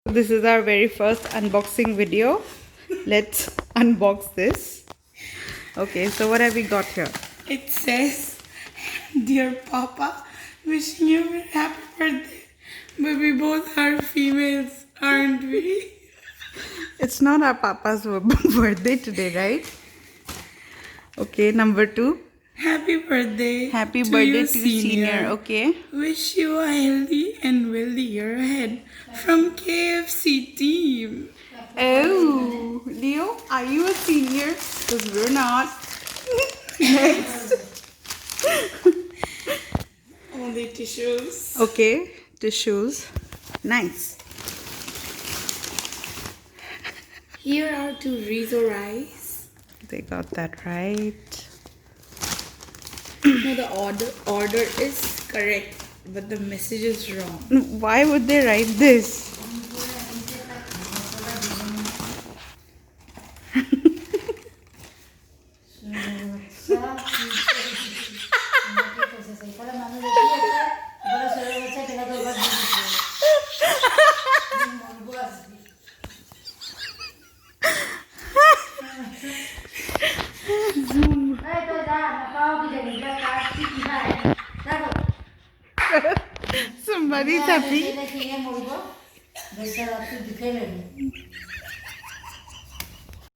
This is our very first unboxing video. Let's unbox this. Okay, so what have we got here? It says, "Dear Papa, wishing you a happy birthday." But we both are females, aren't we? It's not our papa's birthday today, right? Okay, number 2. Happy birthday. Happy to birthday you, to senior. Okay. Wish you a healthy and wealthy year ahead from KFC team. Oh, Leo, are you a senior? Because we're not. Next. Only tissues. Okay, tissues. Nice. Here are 2 riso rice. They got that right. No, the order is correct, but the message is wrong. Why would they write this? Somebody's happy.